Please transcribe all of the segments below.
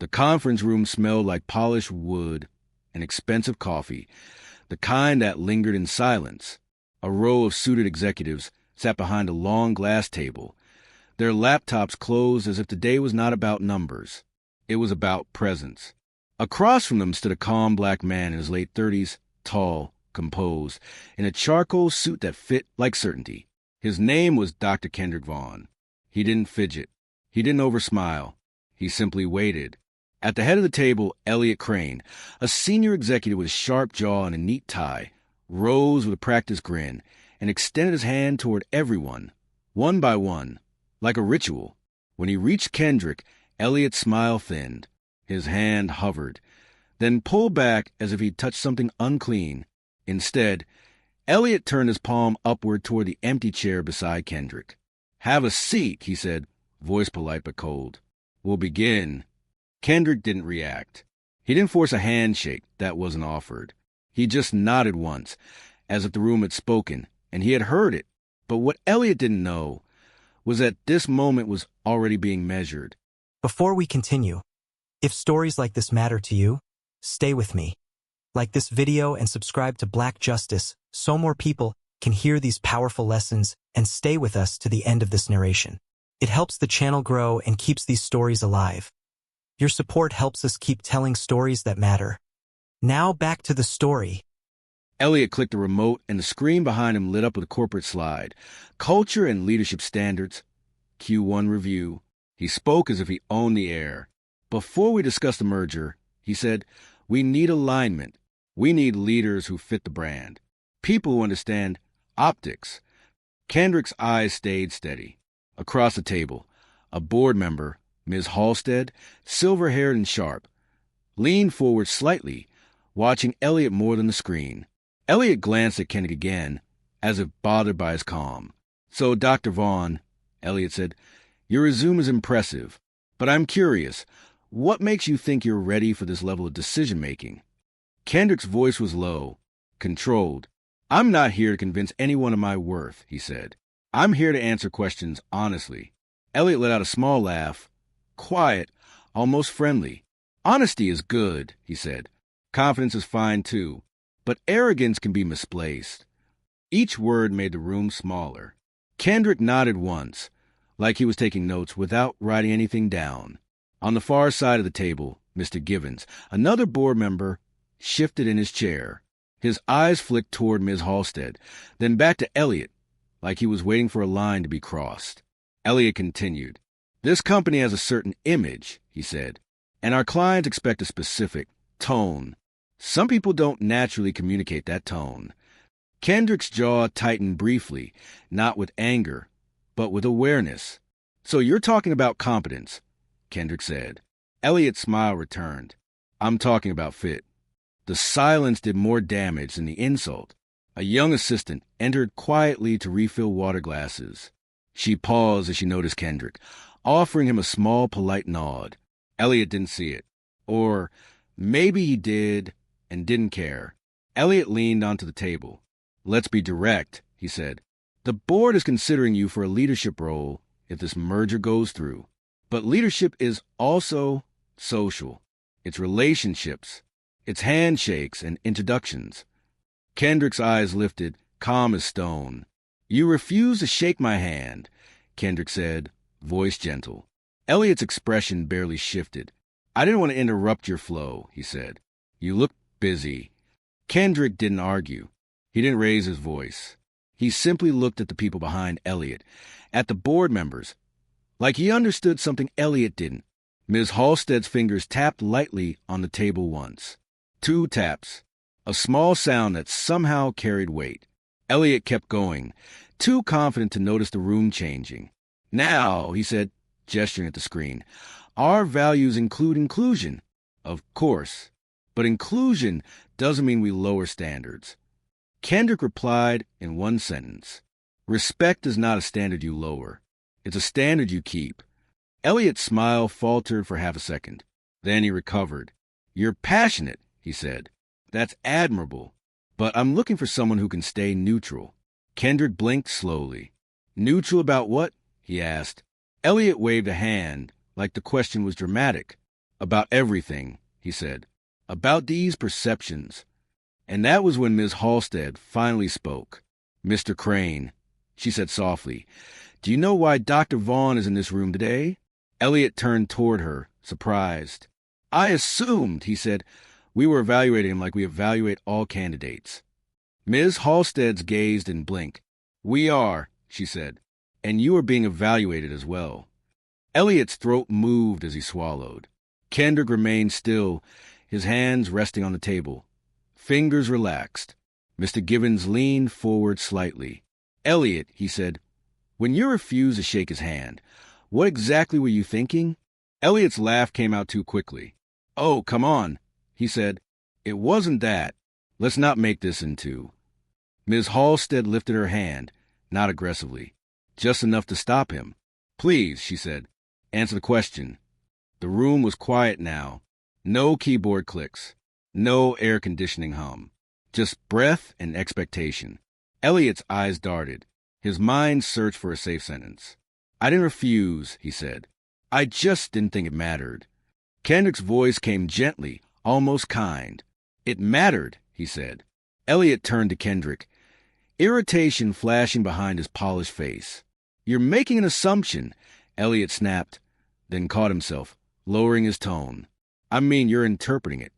The conference room smelled like polished wood and expensive coffee, the kind that lingered in silence. A row of suited executives sat behind a long glass table, their laptops closed as if the day was not about numbers. It was about presence. Across from them stood a calm black man in his late 30s, tall, composed, in a charcoal suit that fit like certainty. His name was Dr. Kendrick Vaughn. He didn't fidget. He didn't oversmile. He simply waited. At the head of the table, Elliot Crain, a senior executive with a sharp jaw and a neat tie, rose with a practiced grin and extended his hand toward everyone, one by one, like a ritual. When he reached Kendrick, Elliot's smile thinned. His hand hovered, then pulled back as if he'd touched something unclean. Instead, Elliot turned his palm upward toward the empty chair beside Kendrick. "Have a seat," he said, voice polite but cold. "We'll begin." Kendrick didn't react. He didn't force a handshake that wasn't offered. He just nodded once, as if the room had spoken, and he had heard it. But what Elliot didn't know was that this moment was already being measured. Before we continue, if stories like this matter to you, stay with me. Like this video and subscribe to Black Justice so more people can hear these powerful lessons and stay with us to the end of this narration. It helps the channel grow and keeps these stories alive. Your support helps us keep telling stories that matter. Now back to the story. Elliot clicked the remote, and the screen behind him lit up with a corporate slide. Culture and Leadership Standards, Q1 Review. He spoke as if he owned the air. Before we discuss the merger, he said, we need alignment. We need leaders who fit the brand. People who understand optics. Kendrick's eyes stayed steady. Across the table, a board member, Ms. Halstead, silver-haired and sharp, leaned forward slightly, watching Elliot more than the screen. Elliot glanced at Kendrick again, as if bothered by his calm. "So, Dr. Vaughn," Elliot said, "your resume is impressive, but I'm curious, what makes you think you're ready for this level of decision-making?" Kendrick's voice was low, controlled. "I'm not here to convince anyone of my worth," he said. "I'm here to answer questions honestly." Elliot let out a small laugh, quiet, almost friendly. "Honesty is good," he said. "Confidence is fine too, but arrogance can be misplaced." Each word made the room smaller. Kendrick nodded once, like he was taking notes without writing anything down. On the far side of the table, Mr. Givens, another board member, shifted in his chair. His eyes flicked toward Ms. Halstead, then back to Elliot, like he was waiting for a line to be crossed. Elliot continued. "This company has a certain image," he said, "and our clients expect a specific tone. Some people don't naturally communicate that tone." Kendrick's jaw tightened briefly, not with anger, but with awareness. "So you're talking about competence," Kendrick said. Elliot's smile returned. "I'm talking about fit." The silence did more damage than the insult. A young assistant entered quietly to refill water glasses. She paused as she noticed Kendrick, offering him a small, polite nod. Elliot didn't see it. Or maybe he did and didn't care. Elliot leaned onto the table. "Let's be direct," he said. "The board is considering you for a leadership role if this merger goes through. But leadership is also social. It's relationships. It's handshakes and introductions." Kendrick's eyes lifted, calm as stone. "You refuse to shake my hand," Kendrick said, voice gentle. Elliot's expression barely shifted. "I didn't want to interrupt your flow," he said. "You look busy." Kendrick didn't argue. He didn't raise his voice. He simply looked at the people behind Elliot, at the board members, like he understood something Elliot didn't. Ms. Halstead's fingers tapped lightly on the table once. 2 taps. A small sound that somehow carried weight. Elliot kept going, too confident to notice the room changing. "Now," he said, gesturing at the screen, "our values include inclusion." "Of course. But inclusion doesn't mean we lower standards." Kendrick replied in one sentence. "Respect is not a standard you lower. It's a standard you keep." Elliot's smile faltered for half a second. Then he recovered. "You're passionate," he said. "That's admirable. But I'm looking for someone who can stay neutral." Kendrick blinked slowly. "Neutral about what?" he asked. Elliot waved a hand, like the question was dramatic. About everything, he said. About these perceptions. And that was when Ms. Halstead finally spoke. Mr. Crane, she said softly, do you know why Dr. Vaughn is in this room today? Elliot turned toward her, surprised. I assumed, he said. We were evaluating him like we evaluate all candidates. Ms. Halstead's gazed and blinked. We are, she said, and you are being evaluated as well. Elliot's throat moved as he swallowed. Kendrick remained still, his hands resting on the table. Fingers relaxed. Mr. Givens leaned forward slightly. Elliot, he said, when you refused to shake his hand, what exactly were you thinking? Elliot's laugh came out too quickly. Oh, come on, he said. It wasn't that. Let's not make this into. Ms. Halstead lifted her hand, not aggressively, just enough to stop him. Please, she said, answer the question. The room was quiet now. No keyboard clicks. No air conditioning hum. Just breath and expectation. Elliot's eyes darted. His mind searched for a safe sentence. I didn't refuse, he said. I just didn't think it mattered. Kendrick's voice came gently, almost kind. It mattered, he said. Elliot turned to Kendrick, irritation flashing behind his polished face. You're making an assumption, Elliot snapped, then caught himself, lowering his tone. I mean, you're interpreting it.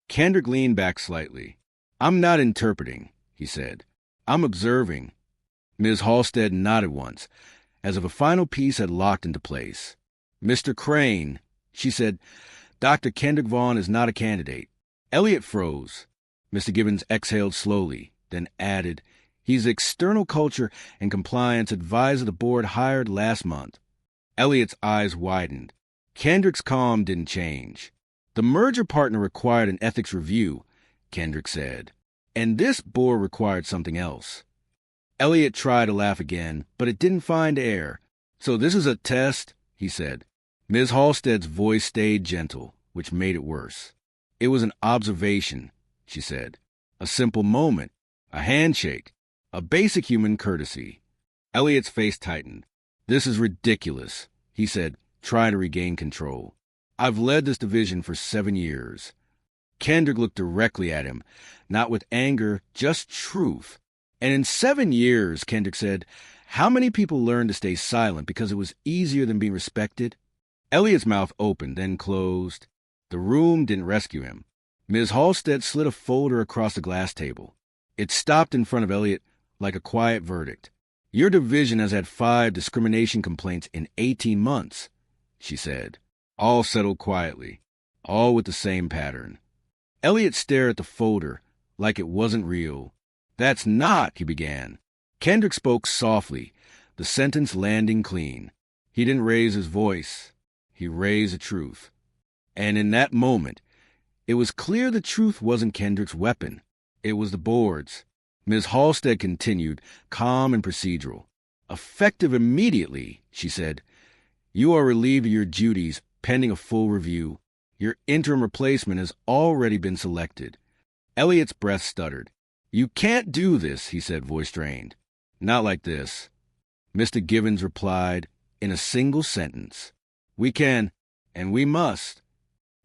Kendrick leaned back slightly. I'm not interpreting, he said. I'm observing. Ms. Halstead nodded once, as if a final piece had locked into place. Mr. Crane, she said, Dr. Kendrick Vaughn is not a candidate. Elliot froze. Mr. Givens exhaled slowly, then added, he's external culture and compliance advisor the board hired last month. Elliot's eyes widened. Kendrick's calm didn't change. The merger partner required an ethics review, Kendrick said, and this board required something else. Elliot tried to laugh again, but it didn't find air. So this is a test, he said. Ms. Halstead's voice stayed gentle, which made it worse. It was an observation, she said. A simple moment, a handshake, a basic human courtesy. Elliot's face tightened. This is ridiculous, he said, trying to regain control. I've led this division for 7 years. Kendrick looked directly at him, not with anger, just truth. And in 7 years, Kendrick said, how many people learned to stay silent because it was easier than being respected? Elliot's mouth opened, then closed. The room didn't rescue him. Ms. Halstead slid a folder across the glass table. It stopped in front of Elliot like a quiet verdict. Your division has had 5 discrimination complaints in 18 months, she said. All settled quietly, all with the same pattern. Elliot stared at the folder like it wasn't real. That's not, he began. Kendrick spoke softly, the sentence landing clean. He didn't raise his voice. He raised the truth. And in that moment, it was clear the truth wasn't Kendrick's weapon. It was the board's. Ms. Halstead continued, calm and procedural. Effective immediately, she said. You are relieved of your duties pending a full review. Your interim replacement has already been selected. Elliot's breath stuttered. You can't do this, he said, voice strained. Not like this. Mr. Givens replied in a single sentence. We can, and we must.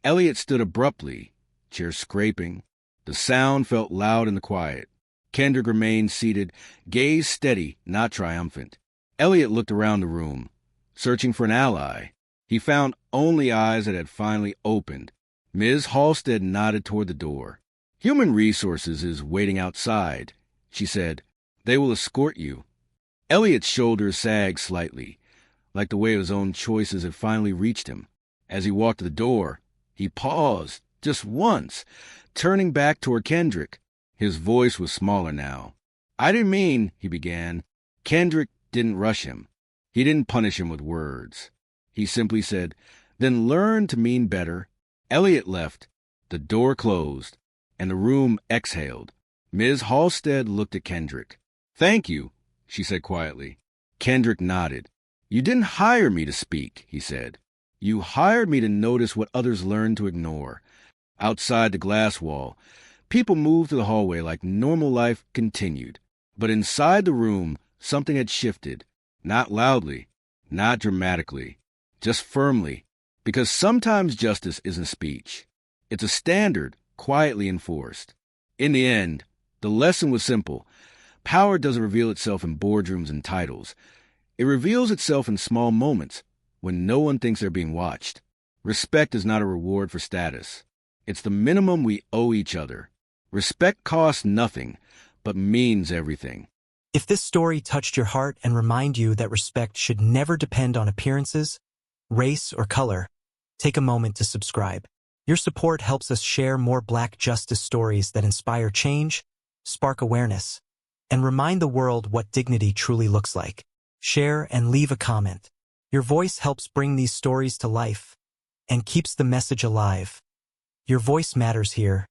Elliot stood abruptly, chair scraping. The sound felt loud in the quiet. Kendrick remained seated, gaze steady, not triumphant. Elliot looked around the room, searching for an ally. He found only eyes that had finally opened. Ms. Halstead nodded toward the door. Human Resources is waiting outside, she said. They will escort you. Elliot's shoulders sagged slightly, like the weight of his own choices had finally reached him. As he walked to the door, he paused, just once, turning back toward Kendrick. His voice was smaller now. I didn't mean, he began. Kendrick didn't rush him. He didn't punish him with words. He simply said, then learn to mean better. Elliot left. The door closed, and the room exhaled. Ms. Halstead looked at Kendrick. Thank you, she said quietly. Kendrick nodded. You didn't hire me to speak, he said. You hired me to notice what others learned to ignore. Outside the glass wall, people moved to the hallway like normal life continued. But inside the room, something had shifted. Not loudly, not dramatically, just firmly, Because sometimes justice isn't speech. It's a standard quietly enforced. In the end, the lesson was simple. Power doesn't reveal itself in boardrooms and titles. It reveals itself in small moments when no one thinks they're being watched. Respect is not a reward for status. It's the minimum we owe each other. Respect costs nothing, but means everything. If this story touched your heart and remind you that respect should never depend on appearances, race, or color, take a moment to subscribe. Your support helps us share more Black justice stories that inspire change, spark awareness, and remind the world what dignity truly looks like. Share and leave a comment. Your voice helps bring these stories to life and keeps the message alive. Your voice matters here,